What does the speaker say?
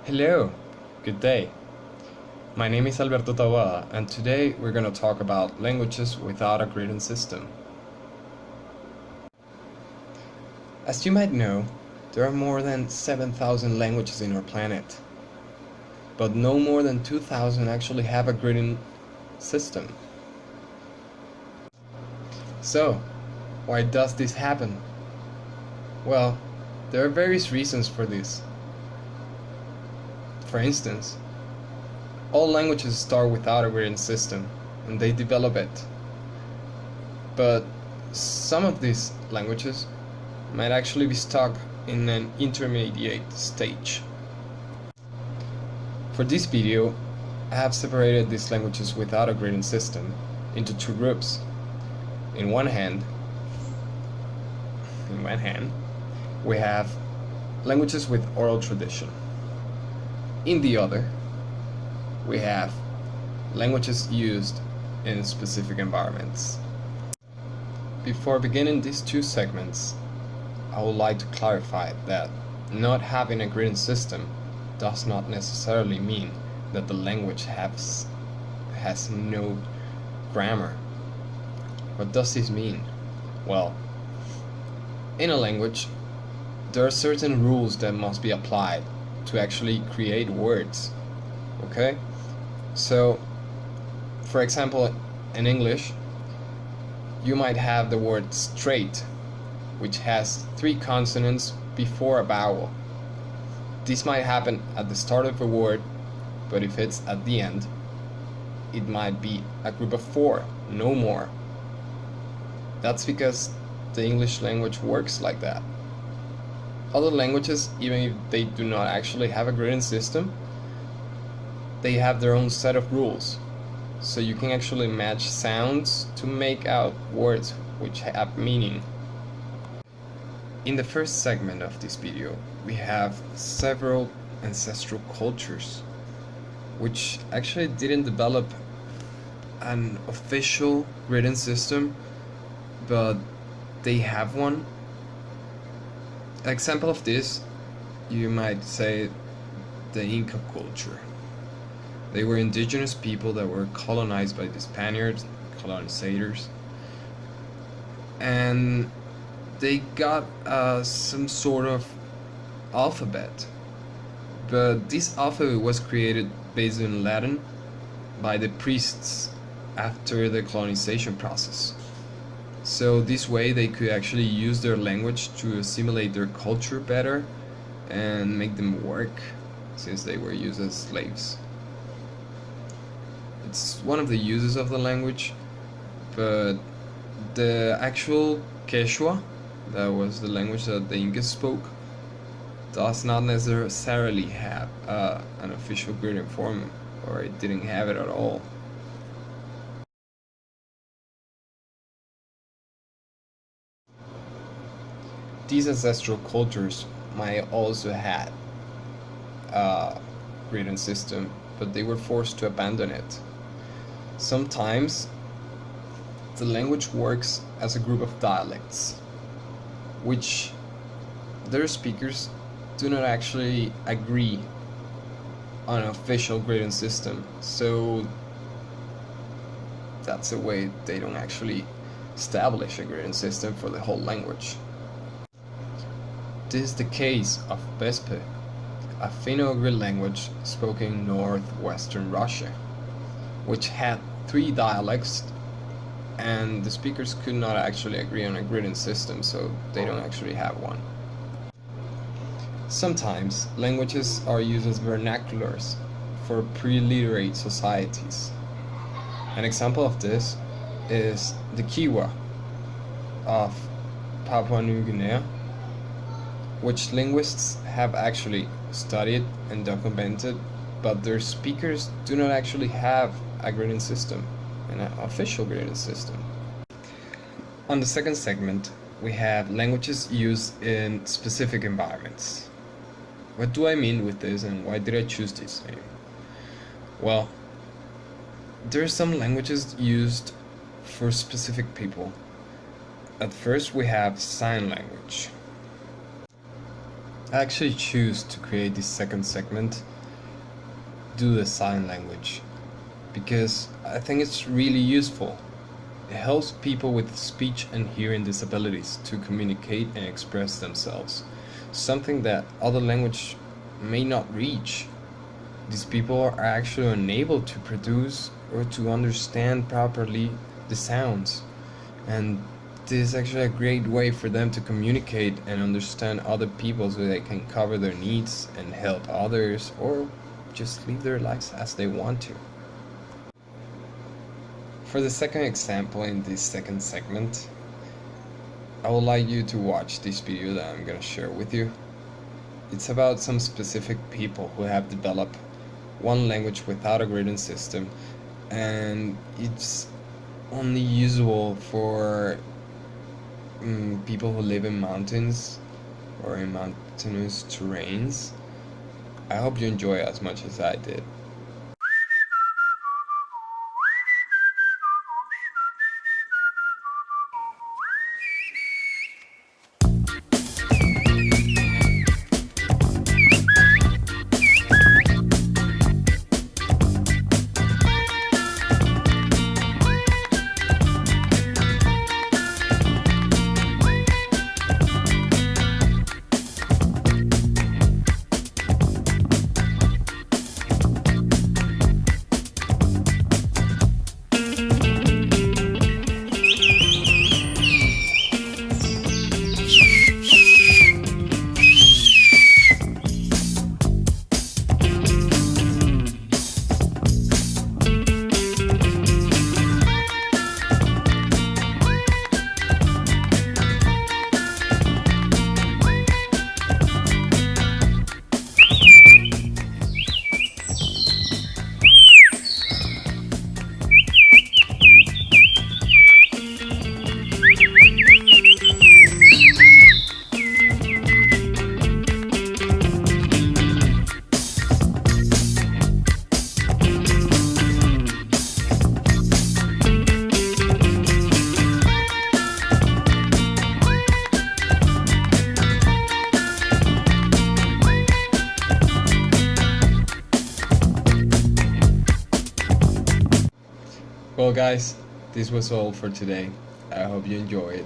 Hello, good day. My name is Alberto Tawada, and today we're going to talk about languages without a grading system. As you might know, there are more than 7,000 languages in our planet, but no more than 2,000 actually have a grading system. So, why does this happen? Well, there are various reasons for this. For instance, all languages start without a grading system, and they develop it. But some of these languages might actually be stuck in an intermediate stage. For this video, I have separated these languages without a grading system into two groups. In one hand, we have languages with oral tradition. In the other, we have languages used in specific environments. Before beginning these two segments, I would like to clarify that not having a grading system does not necessarily mean that the language has no grammar. What does this mean? Well, in a language, there are certain rules that must be applied to actually create words. Okay? So, for example, in English, you might have the word straight, which has 3 consonants before a vowel. This might happen at the start of a word, but if it's at the end, it might be a group of 4, no more. That's because the English language works like that. Other languages, even if they do not actually have a grading system, they have their own set of rules. So you can actually match sounds to make out words which have meaning. In the first segment of this video, we have several ancestral cultures which actually didn't develop an official grading system, but they have one. An example of this, you might say, the Inca culture. They were indigenous people that were colonized by the Spaniards, colonizers, and they got some sort of alphabet, but this alphabet was created based in Latin by the priests after the colonization process. So this way they could actually use their language to assimilate their culture better and make them work, since they were used as slaves. It's one of the uses of the language, but the actual Quechua, that was the language that the Incas spoke, does not necessarily have an official grading form, or it didn't have it at all. These ancestral cultures might also have a grading system, but they were forced to abandon it. Sometimes the language works as a group of dialects, which their speakers do not actually agree on an official grading system, so that's a way they don't actually establish a grading system for the whole language. This is the case of Vespe, a Finno-Ugric language spoken in northwestern Russia, which had 3 dialects, and the speakers could not actually agree on a grading system, so they don't actually have one. Sometimes languages are used as vernaculars for pre-literate societies. An example of this is the Kiwa of Papua New Guinea, which linguists have actually studied and documented, but their speakers do not actually have a grading system, an official grading system. On the second segment, we have languages used in specific environments. What do I mean with this, and why did I choose this name? Well, there are some languages used for specific people. At first we have sign language. I actually choose to create this second segment do the sign language because I think it's really useful. It helps people with speech and hearing disabilities to communicate and express themselves, something that other language may not reach. These people are actually unable to produce or to understand properly the sounds, and this is actually a great way for them to communicate and understand other people so they can cover their needs and help others or just live their lives as they want to. For the second example in this second segment, I would like you to watch this video that I'm gonna share with you. It's about some specific people who have developed one language without a grading system, and it's only usable for people who live in mountains or in mountainous terrains. I hope you enjoy as much as I did. Well guys, this was all for today. I hope you enjoyed.